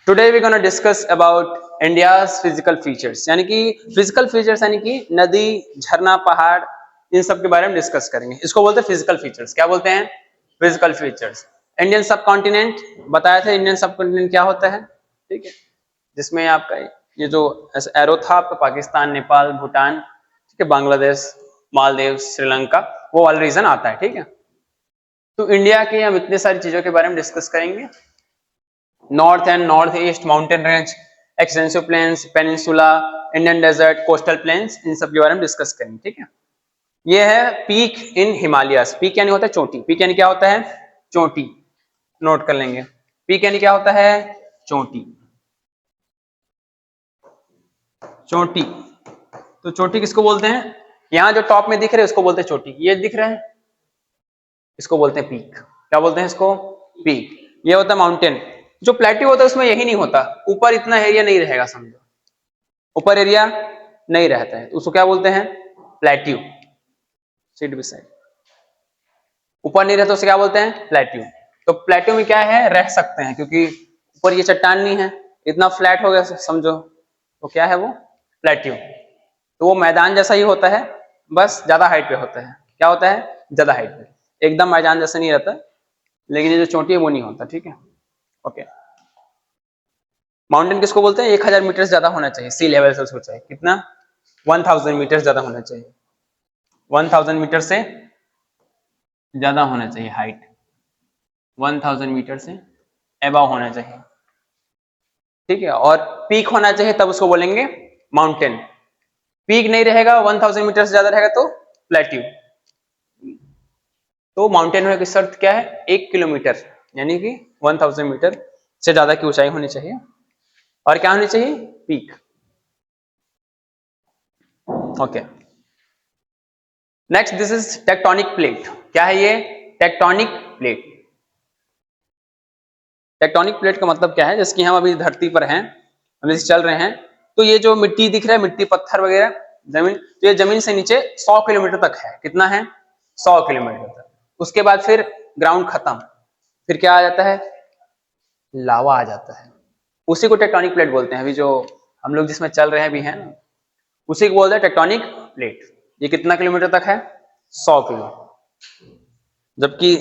Today we gonna discuss about India's physical features, यानी कि physical features यानी कि नदी, झरना, पहाड़, इन सब के बारे में डिस्कस करेंगे। इसको बोलते हैं फिजिकल फीचर्स। क्या बोलते हैं? Physical features. इंडियन सब कॉन्टिनेंट बताया था, इंडियन सब कॉन्टिनेंट क्या होता है, ठीक है, जिसमें आपका ये जो एरो था आपका पाकिस्तान, नेपाल, भूटान, ठीक है, बांग्लादेश, मालदीव, श्रीलंका, वो वाला रीजन आता है, ठीक है। तो इंडिया के हम इतने सारी चीजों के बारे में डिस्कस करेंगे। North and north east, mountain range, extensive plains, peninsula, Indian desert, coastal plains, इन सब के बारे में डिस्कस करेंगे, ठीक है। ये है पीक इन हिमालयस। पीक यानी होता है चोटी। पीक यानी क्या होता है? चोटी। नोट कर लेंगे, पीक यानी क्या होता है? चोटी। चोटी, तो चोटी किसको बोलते हैं? यहां जो टॉप में दिख रहे हैं उसको बोलते हैं चोटी। ये दिख रहा है, इसको बोलते हैं पीक। क्या बोलते हैं इसको? पीक। ये होता है माउंटेन। जो प्लेट्यू होता है उसमें यही नहीं होता, ऊपर इतना एरिया नहीं रहेगा, समझो ऊपर एरिया नहीं रहता है, तो उसको क्या बोलते हैं? प्लेट्यू। साइड बाय साइड ऊपर नहीं रहता, उसे क्या बोलते हैं? प्लेट्यू। तो प्लेट्यू में क्या है, रह सकते हैं, क्योंकि ऊपर ये चट्टान नहीं है, इतना फ्लैट हो गया समझो, तो क्या है वो? प्लेट्यू। तो वो मैदान जैसा ही होता है, बस ज्यादा हाइट पे होता है। क्या होता है? ज्यादा हाइट पे, एकदम मैदान जैसा नहीं रहता, लेकिन ये जो चोटी है वो नहीं होता, ठीक है, ओके। माउंटेन किसको बोलते हैं? 1000 मीटर ज्यादा होना चाहिए सी लेवल से, उसको चाहिए कितना? 1000 मीटर ज्यादा होना चाहिए, 1000 मीटर से ज्यादा होना चाहिए हाइट, 1000 मीटर से एबव होना चाहिए, ठीक है। और पीक होना चाहिए, तब उसको बोलेंगे माउंटेन। पीक नहीं रहेगा, 1000 मीटर से ज्यादा रहेगा तो प्लेट्यू। तो माउंटेन होने की शर्त क्या है? 1 किलोमीटर, यानी कि 1000 मीटर से ज्यादा की ऊंचाई होनी चाहिए, और क्या होनी चाहिए? Peak, okay. Next, this is tectonic plate. क्या है ये? Tectonic plate. टेक्टोनिक प्लेट का मतलब क्या है? जैसे कि हम अभी धरती पर हैं, हम इसे चल रहे हैं, तो ये जो मिट्टी दिख रहा है, मिट्टी, पत्थर वगैरह, जमीन, तो ये जमीन से नीचे 100 किलोमीटर तक है। कितना है? 100 किलोमीटर तक। उसके बाद फिर ग्राउंड खत्म, फिर क्या आ जाता है? लावा आ जाता है। उसी को टेक्टोनिक प्लेट बोलते हैं। अभी जो हम लोग जिसमें चल रहे हैं भी हैं ना, उसी को बोलते हैं टेक्टोनिक प्लेट। ये कितना किलोमीटर तक है? 100 किलोमीटर। जबकि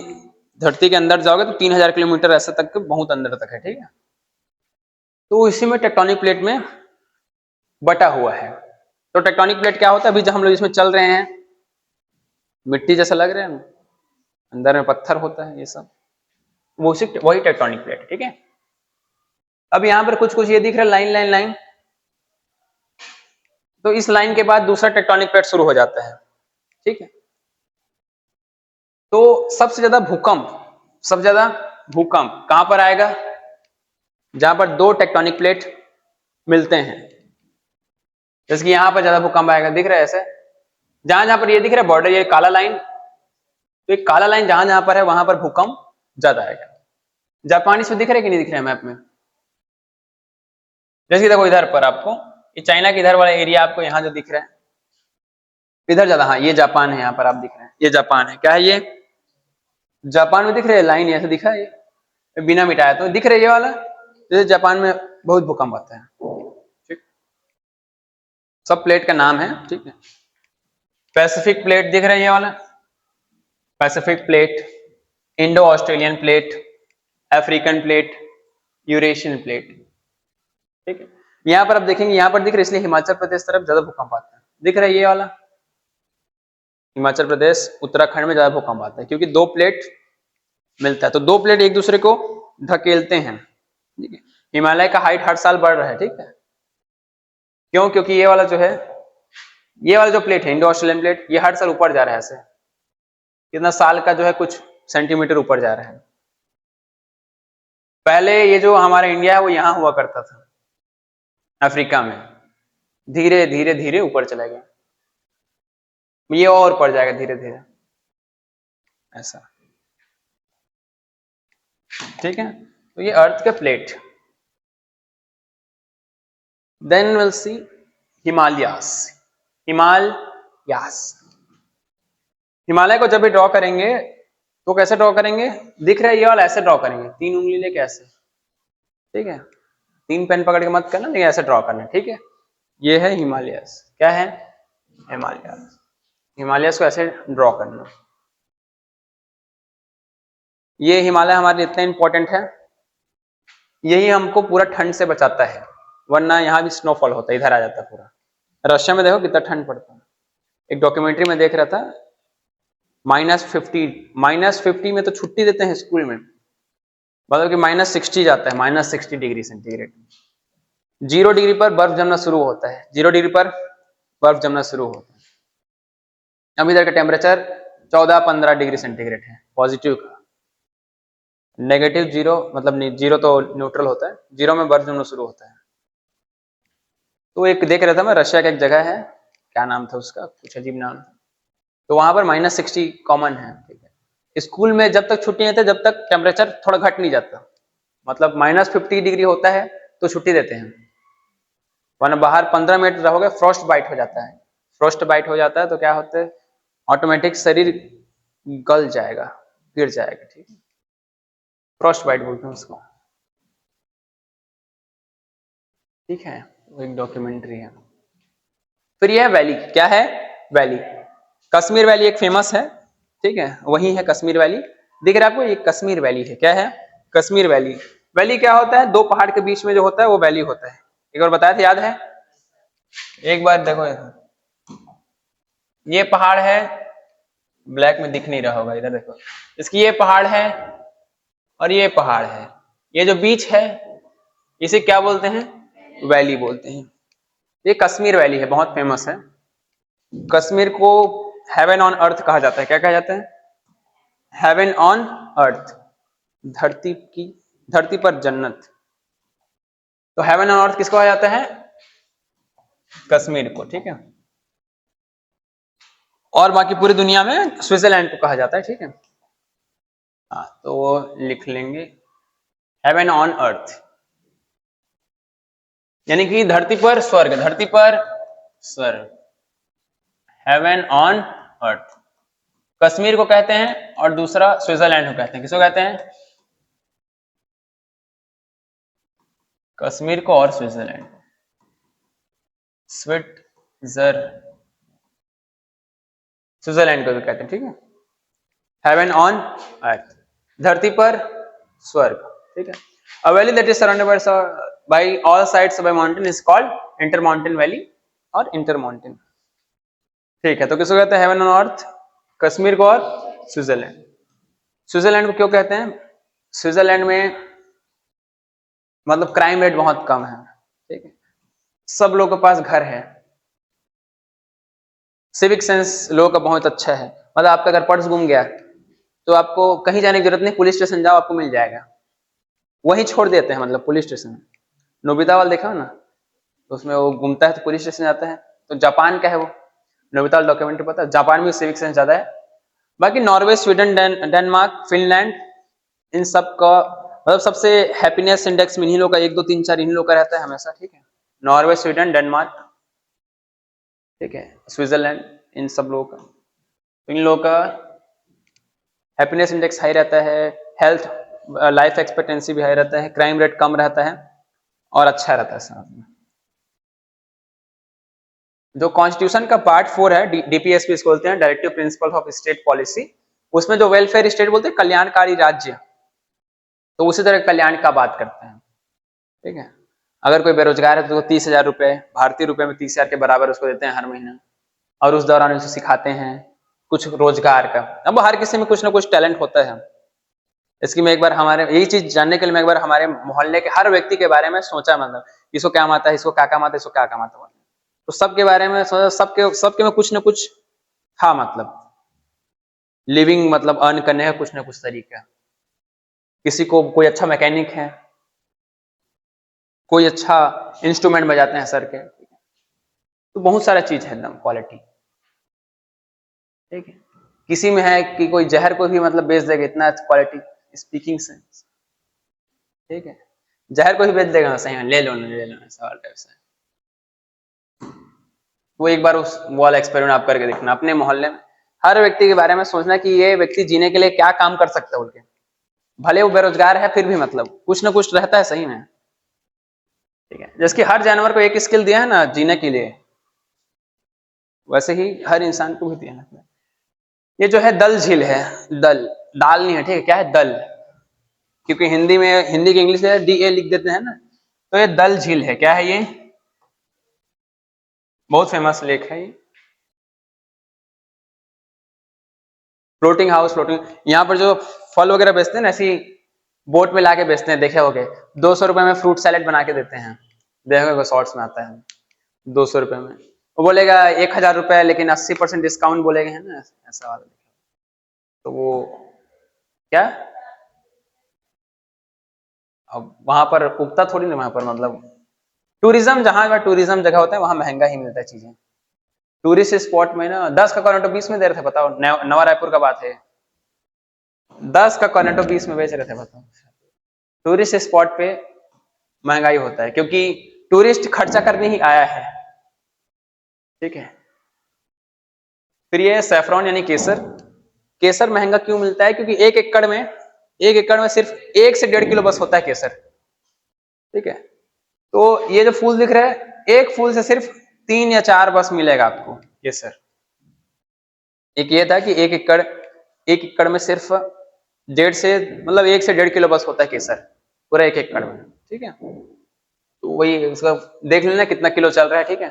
धरती के अंदर जाओगे तो 3000 किलोमीटर ऐसे तक के, बहुत अंदर तक है, ठीक है। तो इसी में टेक्टोनिक प्लेट में बटा हुआ है। तो टेक्टोनिक प्लेट क्या होता है? अभी जब हम लोग इसमें चल रहे हैं, मिट्टी जैसा लग रहा है ना, अंदर में पत्थर होता है, ये सब वो वही टेक्टोनिक प्लेट, ठीक है। अब यहां पर कुछ कुछ ये दिख रहा है, लाइन लाइन लाइन, तो इस लाइन के बाद दूसरा टेक्टोनिक प्लेट शुरू हो जाता है, ठीक है। तो सबसे ज्यादा भूकंप कहां पर आएगा? जहां पर दो टेक्टोनिक प्लेट मिलते हैं। जैसे कि यहां पर ज्यादा भूकंप आएगा, दिख रहा है ऐसे, जहां जहां पर ये दिख रहा है बॉर्डर, ये काला लाइन, तो एक काला लाइन जहां जहां पर है वहां पर भूकंप ज्यादा आएगा। जापान इसमें दिख रहा है कि नहीं दिख रहा है मैप में? जैसे कि देखो इधर पर आपको, ये चाइना के इधर वाला एरिया आपको यहाँ जो दिख रहा है, इधर ज्यादा, हाँ ये जापान है, यहाँ पर आप दिख रहे हैं, ये जापान है। क्या है ये? जापान में दिख रहे हैं लाइन, ऐसे दिखा है ये बिना मिटाया, तो दिख रहा है ये वाला। जैसे जापान में बहुत भूकंप आता है, ठीक, सब प्लेट का नाम है, ठीक है। पैसिफिक प्लेट दिख रहा है ये वाला, Pacific plate, Indo Australian plate, African plate, Eurasian plate, ठीक है। यहाँ पर आप देखेंगे, यहाँ पर दिख रहा है, इसलिए हिमाचल प्रदेश तरफ ज्यादा भूकंप आता है। दिख रहा है ये वाला, हिमाचल प्रदेश, उत्तराखंड में ज्यादा भूकंप आता है, क्योंकि दो प्लेट मिलता है, तो दो प्लेट एक दूसरे को धकेलते हैं, ठीक है। हिमालय का हाइट हर साल बढ़ रहा है, ठीक है। क्यों? क्योंकि ये वाला जो है, ये वाला जो प्लेट है, इंडो ऑस्ट्रेलियन प्लेट, ये हर साल ऊपर जा रहा है ऐसे, कितना साल का जो है कुछ सेंटीमीटर ऊपर जा रहा है। पहले ये जो हमारा इंडिया है वो यहां हुआ करता था, अफ्रीका में, धीरे धीरे धीरे ऊपर चला गया, ये और पड़ जाएगा धीरे धीरे ऐसा, ठीक है। तो ये अर्थ के plate. Then will see Himalayas. Himalaya को जब भी ड्रॉ करेंगे तो कैसे ड्रॉ करेंगे? दिख रहा है ये वाला, ऐसे ड्रॉ करेंगे, 3 उंगली लेके ऐसे, ठीक है। 3 पेन पकड़ के मत करना, लेकिन ऐसे ड्रॉ करना, ठीक है। ये है हिमालयस, क्या है? हिमालयस। हिमालयस को ऐसे ड्रॉ करना। ये हिमालय हमारे लिए इतना इंपॉर्टेंट है, यही हमको पूरा ठंड से बचाता है, वरना यहाँ भी स्नोफॉल होता है, इधर आ जाता है पूरा। रशिया में देखो कितना ठंड पड़ता है। एक डॉक्यूमेंट्री में देख रहा था, -50 में तो छुट्टी देते हैं स्कूल में, मतलब कि -60 जाता है, -60 डिग्री सेंटीग्रेड। 0 डिग्री पर बर्फ जमना शुरू होता है, 0 डिग्री पर बर्फ जमना शुरू होता है। अब इधर का टेम्परेचर 14-15 डिग्री सेंटीग्रेड है पॉजिटिव का, नेगेटिव 0 मतलब नहीं, 0 तो न्यूट्रल होता है, 0 में बर्फ जमना शुरू होता है। तो एक देख रहा था मैं, रशिया का एक जगह है, क्या नाम था उसका, कुछ अजीब नाम था, तो वहां पर -60 कॉमन है, ठीक है। स्कूल में जब तक छुट्टी नहीं, जब तक टेम्परेचर थोड़ा घट नहीं जाता, मतलब -50 डिग्री होता है तो छुट्टी देते हैं, वरना बाहर 15 मिनट रहोगे फ्रॉस्ट बाइट हो जाता है। फ्रॉस्ट बाइट हो जाता है तो क्या होता है, ऑटोमेटिक शरीर गल जाएगा, गिर जाएगा, ठीक है। फ्रॉस्ट बाइट बोलते हैं उसको, ठीक है। एक डॉक्यूमेंट्री है। फिर यह वैली, क्या है? वैली। कश्मीर वैली एक फेमस है, ठीक है, वही है कश्मीर वैली। दिख रहा है आपको, ये कश्मीर वैली है, क्या है? कश्मीर वैली। वैली क्या होता है? 2 पहाड़ के बीच में जो होता है वो वैली होता है। एक बार बताया था, याद है? एक बार देखो, ये पहाड़ है, ब्लैक में दिख नहीं रहा होगा, इधर देखो, इसकी ये पहाड़ है और ये पहाड़ है, ये जो बीच है इसे क्या बोलते हैं? वैली बोलते हैं। ये कश्मीर वैली है, बहुत फेमस है। कश्मीर को हेवन ऑन अर्थ कहा जाता है। क्या कहा जाता है? हेवन ऑन अर्थ, धरती पर जन्नत। तो हेवन ऑन अर्थ किसको कहा जाता है? कश्मीर को, ठीक है। और बाकी पूरी दुनिया में स्विट्जरलैंड को कहा जाता है, ठीक है। हाँ, तो वो लिख लेंगे, हेवन ऑन अर्थ, यानी कि धरती पर स्वर्ग, धरती पर स्वर्ग, हेवन ऑन अर्थ। कश्मीर को कहते हैं और दूसरा स्विट्जरलैंड को कहते हैं। किसको कहते हैं? कश्मीर को और स्विट्जरलैंड, स्विट्जरलैंड को भी कहते हैं, ठीक है। हेवन ऑन अर्थ, धरती पर स्वर्ग, ठीक है। A valley that is surrounded by all sides by mountain is called intermountain valley और intermountain, ठीक है। तो किसको कहते हैं हेवन ऑन अर्थ? कश्मीर को और स्विट्जरलैंड। स्विट्जरलैंड को क्यों कहते हैं? स्विट्जरलैंड में मतलब क्राइम रेट बहुत कम है, ठीक है। सब लोगों के पास घर है, सिविक सेंस लोगों का बहुत अच्छा है, मतलब आपका अगर पर्स गुम गया तो आपको कहीं जाने की जरूरत नहीं, पुलिस स्टेशन जाओ आपको मिल जाएगा, वहीं छोड़ देते हैं, मतलब पुलिस स्टेशन। नोबितावाल देखा ना, तो उसमें वो घूमता है तो पुलिस स्टेशन जाता है। तो जापान का है वो नोबितावाल डॉक्यूमेंट्री, पता है? जापान में सिविक सेंस ज्यादा है। बाकी नॉर्वे, स्वीडन, डेनमार्क, फिनलैंड, इन सब का मतलब सबसे हैप्पीनेस इंडेक्स में इन्हीं लोग का 1, 2, 3, 4 इन्हीं लोग का रहता है हमेशा, ठीक है। नॉर्वे, स्वीडन, डेनमार्क, ठीक है, स्विट्जरलैंड, इन सब लोगों का, इन लोगों का हैप्पीनेस इंडेक्स हाई रहता है, हेल्थ लाइफ एक्सपेक्टेंसी भी हाई रहता है, क्राइम रेट कम रहता है और अच्छा रहता है साथ में। जो कॉन्स्टिट्यूशन का पार्ट 4 है, डीपीएसपी इसको बोलते हैं, directive principle of state policy, उसमें जो वेलफेयर स्टेट बोलते हैं, कल्याणकारी राज्य, तो उसी तरह कल्याण का बात करते हैं, ठीक है। अगर कोई बेरोजगार है तो 30,000 रुपए भारतीय रुपए में 30,000 के बराबर उसको देते हैं हर महीना, और उस दौरान उसे सिखाते हैं कुछ रोजगार का। अब हर किसी में कुछ ना कुछ टैलेंट होता है। इसकी मैं एक बार हमारे यही चीज जानने के लिए मैं एक बार हमारे मोहल्ले के हर व्यक्ति के बारे में सोचा, मतलब इसको क्या आता है, इसको क्या काम आता है, इसको क्या काम आता है, तो सबके बारे में सोचा, सबके में कुछ ना कुछ था, मतलब लिविंग, मतलब अर्न करने का कुछ ना कुछ तरीका। किसी को कोई अच्छा मैकेनिक है, कोई अच्छा इंस्ट्रूमेंट बजाते हैं सर के, तो बहुत सारा चीज है एकदम क्वालिटी, ठीक है। किसी में है कि कोई जहर को भी मतलब बेच देगा, इतना क्वालिटी स्पीकिंग सेंस, ठीक है, जहर को ही बेच देगा, सही ले लो ऐसा टाइप से। वो एक बार उस वाला एक्सपेरिमेंट आप करके देखना अपने मोहल्ले में, हर व्यक्ति के बारे में सोचना कि ये व्यक्ति जीने के लिए क्या काम कर सकता है, उनके भले वो बेरोजगार है फिर भी मतलब कुछ ना कुछ रहता है सही में, ठीक है, जैसे कि हर जानवर को एक स्किल दिया है ना जीने के लिए, वैसे ही हर इंसान को भी दिया है। ये जो है दल झील है, दल, दाल नहीं है, ठीक है, क्या है, दल, क्योंकि हिंदी में, हिंदी की इंग्लिश में DA लिख देते हैं ना, तो ये दल झील है। क्या है ये, बहुत फेमस लेक है ये। फ्लोटिंग हाउस, फ्लोटिंग, यहाँ पर जो फल वगैरह बेचते हैं ना, ऐसी बोट में लाके बेचते हैं, देखे होगे, 200 रुपए में फ्रूट सैलेड बना के देते हैं, देखोगे शॉर्ट्स में आता है, 200 रुपए में। वो बोलेगा 1000 रुपए, लेकिन 80% डिस्काउंट बोलेगे, है ना, ऐसा वाला। तो वो क्या, अब वहां पर उगता थोड़ी ना, वहां पर मतलब टूरिज्म, जहां टूरिज्म जगह होता है वहां महंगा ही मिलता है चीजें। टूरिस्ट स्पॉट में ना 10 का कॉर्नेटो 20 में दे रहे थे, बताओ, नवा रायपुर का बात है, 10 का कॉर्नेटो 20 में बेच रहे थे, बताओ। टूरिस्ट स्पॉट पे महंगाई होता है, क्योंकि टूरिस्ट खर्चा करने ही आया है, ठीक है। फिर ये सैफरॉन यानी केसर, केसर महंगा क्यों मिलता है, क्योंकि एक एकड़ में सिर्फ 1 से 1.5 किलो बस होता है केसर, ठीक है। तो ये जो फूल दिख रहा है, एक फूल से सिर्फ 3 या 4 बस मिलेगा आपको केसर। एक ये था कि एक एकड़ में सिर्फ 1.5 से, मतलब 1 से 1.5 किलो बस होता है केसर पूरा एक एकड़ में, ठीक है। तो वही उसका देख लेना कितना किलो चल रहा है, ठीक है,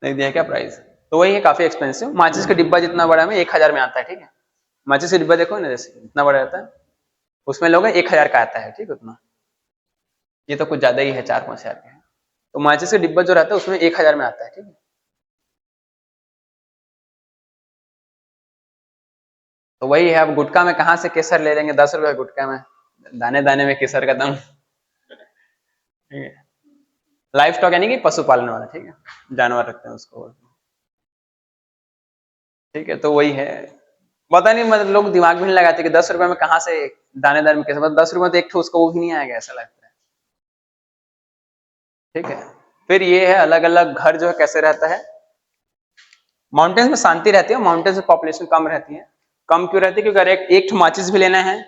नहीं दिया क्या प्राइस। तो वही है, काफी एक्सपेंसिव। माचिस का डिब्बा जितना बड़ा में 1000 में आता है, ठीक है। माचिस का डिब्बा देखो ना, जैसे इतना बड़ा रहता है, उसमें लोग 1000 का आता है, ठीक है, उतना। ये तो कुछ ज्यादा ही है, 4-5 हजार का है। तो माचिस का डिब्बा जो रहता है उसमें 1000 में आता है, ठीक है। तो वही है, अब गुटखा में कहाँ से केसर ले लेंगे, 10 रुपए गुटखा में, दाने दाने में केसर का दम, ठीक है। लाइफ स्टॉक यानी कि पशु पालने वाला, ठीक है, जानवर रखते हैं उसको, ठीक है। तो वही है, पता नहीं, मतलब लोग दिमाग भी नहीं लगाते कि 10 रुपए में कहाँ से दाने दाने में केसर, मतलब 10 रुपए में तो एक ठूस को वो भी नहीं आएगा, ऐसा लगता है, ठीक है। फिर ये है अलग अलग घर जो है कैसे रहता है। माउंटेन्स में शांति रहती है, माउंटेन्स में पॉपुलेशन कम रहती है। कम क्यों रहती है, क्योंकि अगर एक माचिस भी लेना है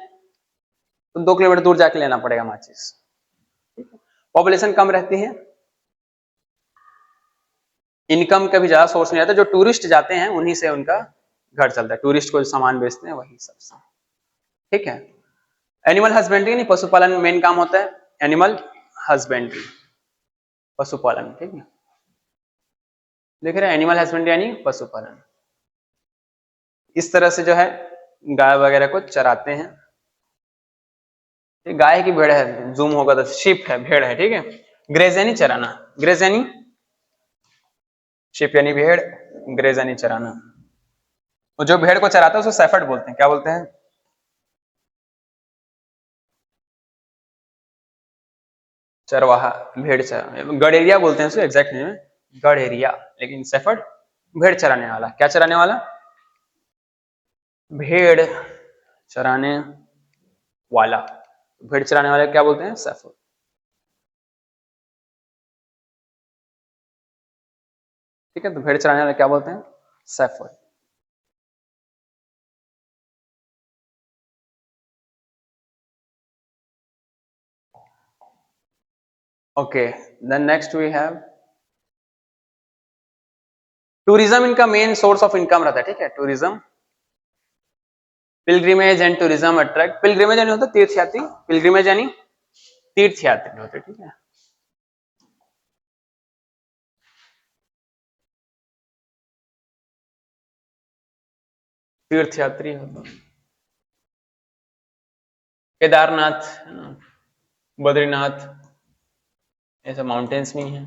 तो 2 किलोमीटर दूर जाके लेना पड़ेगा माचिस, पॉपुलेशन कम रहती है। इनकम का भी ज्यादा सोर्स नहीं रहता, जो टूरिस्ट जाते हैं उन्हीं से उनका घर चलता है, टूरिस्ट को जो सामान बेचते हैं वही सबसे, ठीक है। एनिमल हस्बेंड्री नहीं, पशुपालन मेन काम होता है, एनिमल हस्बेंड्री, पशुपालन, ठीक है। देख रहे हैं, एनिमल हस्बेंड्री यानी पशुपालन। इस तरह से जो है गाय वगैरह को चराते हैं। गाय की भेड़ है, जूम होगा तो शिप है, भेड़ है, ठीक है। ग्रेज यानी चराना, ग्रेज यानी, शिप यानी भेड़, ग्रेज यानी चराना। और जो भेड़ को चराता है उसको शेफर्ड बोलते हैं, क्या बोलते हैं, चरवाहा, भेड़ चरा, गड़ेरिया बोलते हैं उसको एग्जैक्ट नेम है, गड़ेरिया, लेकिन शेफर्ड भेड़ चराने वाला। क्या चराने वाला, भेड़ चराने वाला, भेड़ चराने वाले क्या बोलते हैं, शेफर्ड, ठीक है। तो भेड़ चराने वाले क्या बोलते हैं, shepherd. Okay, then next we have tourism, इनका मेन सोर्स ऑफ इनकम रहता है, ठीक है, tourism. Pilgrimage and tourism attract, pilgrimage यानी होता है तीर्थयात्री, पिलग्रिमेज यानी तीर्थयात्री होते, ठीक है। तीर्थयात्री होता, केदारनाथ है ना, बद्रीनाथ, ऐसे माउंटेन्स में ही है।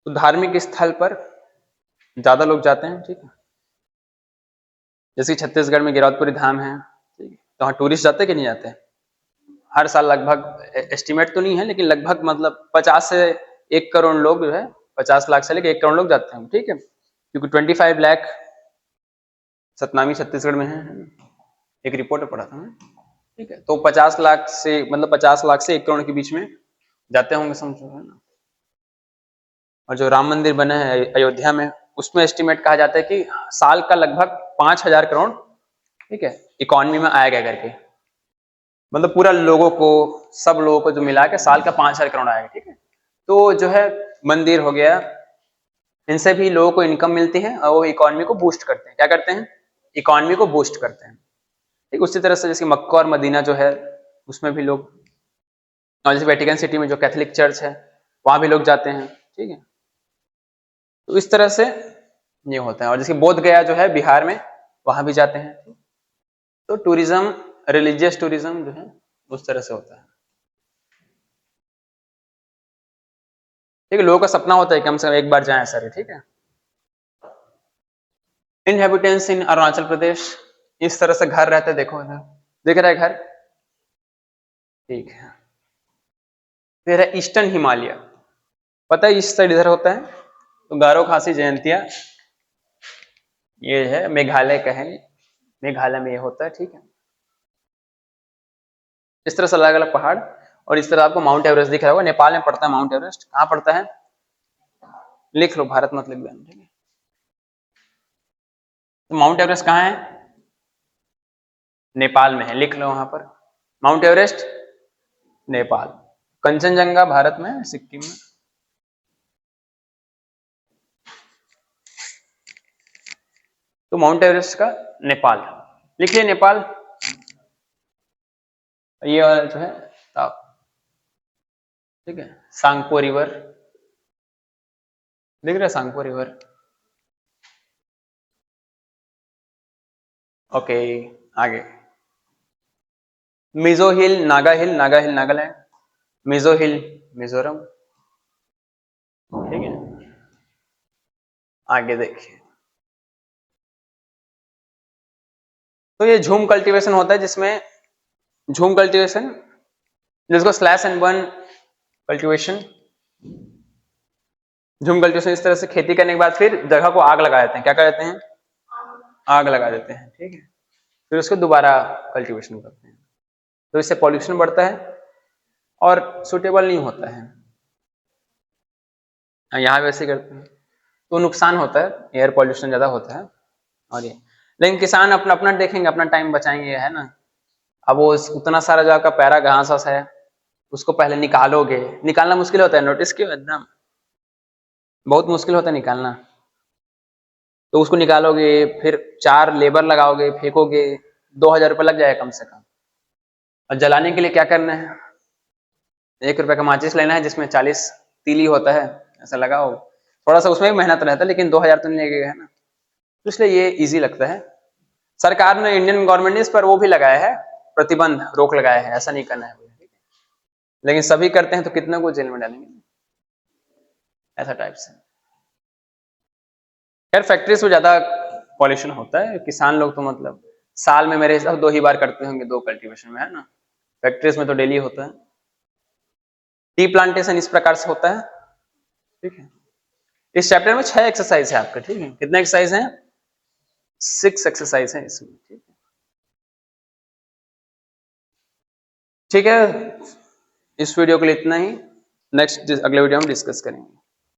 तो धार्मिक स्थल पर ज्यादा लोग जाते हैं, ठीक है। जैसे छत्तीसगढ़ में गिरौदपुरी धाम है, ठीक है, तो वहाँ टूरिस्ट जाते कि नहीं जाते, हर साल लगभग, एस्टिमेट तो नहीं है लेकिन लगभग, मतलब 50 से 1 करोड़ लोग जो है, 50 लाख से लेकर 1 करोड़ लोग जाते हैं, ठीक है, क्योंकि 25 लाख सतनामी छत्तीसगढ़ में है, एक रिपोर्ट में पढ़ा था मैं, ठीक है। तो 50 लाख से, मतलब 50 लाख से 1 करोड़ के बीच में जाते होंगे, समझो, है ना। और जो राम मंदिर बना है अयोध्या में, उसमें एस्टिमेट कहा जाता है कि साल का लगभग 5000 करोड़, ठीक है, इकोनॉमी में आएगा करके, मतलब पूरा लोगों को, सब लोगों को जो मिला के साल का 5,000 करोड़ आएगा, ठीक है। तो जो है मंदिर हो गया, इनसे भी लोगों को इनकम मिलती है और वो इकोनॉमी को बूस्ट करते हैं। क्या करते हैं? इकोनॉमी को बूस्ट करते हैं, ठीक। उसी तरह से जैसे मक्का और मदीना जो है उसमें भी लोग, और जैसे वेटिकन सिटी में जो कैथोलिक चर्च है वहां भी लोग जाते हैं, ठीक है। तो इस तरह से ये होता है। और जैसे बोध गया जो है बिहार में, वहां भी जाते हैं। तो टूरिज्म, रिलीजियस टूरिज्म जो है उस तरह से होता है, ठीक है। लोगों का सपना होता है कम से कम एक बार जाएं सर, ठीक है। इनहेबिटेंट्स इन अरुणाचल प्रदेश, इस तरह से घर रहते, देखो इधर दिख रहा है घर, ठीक है। फिर है ईस्टर्न हिमालय, पता है इस साइड इधर होता है। तो गारो खासी जयंतिया ये है मेघालय का है, मेघालय में ये होता है, ठीक है। इस तरह से अलग अलग पहाड़, और इस तरह आपको माउंट एवरेस्ट दिख रहा होगा। नेपाल में पड़ता है माउंट एवरेस्ट, कहाँ पड़ता है लिख लो, भारत मत लिख देना, ठीक है। तो माउंट एवरेस्ट कहाँ है? नेपाल में है, लिख लो वहां पर माउंट एवरेस्ट नेपाल। कंचनजंगा भारत में है, सिक्किम में। तो माउंट एवरेस्ट का नेपाल, लिखिए नेपाल। ये वाला जो है ताप, ठीक है। सांगपो रिवर दिख रहा है, सांगपो रिवर, ओके। आगे मिजो हिल, नागा हिल, नागा हिल नागालैंड, मिजो हिल मिजोरम, ठीक है। आगे देखिए, तो ये झूम कल्टीवेशन होता है, जिसमें झूम कल्टीवेशन जिसको स्लैश एंड बर्न कल्टीवेशन, झूम कल्टीवेशन इस तरह से खेती करने के बाद फिर जगह को आग लगा देते हैं। क्या कर देते हैं? आग लगा देते हैं, ठीक है। फिर उसको दोबारा कल्टीवेशन करते हैं। तो इससे पॉल्यूशन बढ़ता है और सुटेबल नहीं होता है। यहाँ वैसे करते हैं तो नुकसान होता है, एयर पॉल्यूशन ज्यादा होता है। और ये लेकिन किसान अपना अपना देखेंगे, अपना टाइम बचाएंगे, है ना। अब वो उतना सारा जो आपका पैरा घास वास है उसको पहले निकालोगे, निकालना मुश्किल होता है, नोटिस किया एकदम बहुत मुश्किल होता है निकालना। तो उसको निकालोगे, फिर 4 लेबर लगाओगे, फेंकोगे, 2,000 रुपये लग जाएगा कम से कम। और जलाने के लिए क्या करना है? 1 रुपये का माचिस लेना है जिसमें 40 तीली होता है, ऐसा लगाओ। थोड़ा सा उसमें भी मेहनत रहता है, लेकिन 2,000 तो नहीं लगेगा, है ना। तो इसलिए ये इजी लगता है। सरकार ने, इंडियन गवर्नमेंट ने इस पर वो भी लगाया है, प्रतिबंध, रोक लगाया है, ऐसा नहीं करना है, ठीक है। लेकिन सभी करते हैं तो कितना को जेल में डालेंगे, ऐसा टाइप से। खैर फैक्ट्रीज में ज्यादा पॉल्यूशन होता है, किसान लोग तो मतलब साल में मेरे हिसाब 2 ही बार करते होंगे, 2 कल्टीवेशन में, है ना। फैक्ट्रीज में तो डेली होता है। टी प्लांटेशन इस प्रकार से होता है, ठीक है। इस चैप्टर में 6 एक्सरसाइज है आपका, ठीक है। कितने एक्सरसाइज हैं? 6 एक्सरसाइज है इसमें, ठीक है। ठीक है, इस वीडियो के लिए इतना ही। नेक्स्ट अगले वीडियो में डिस्कस करेंगे।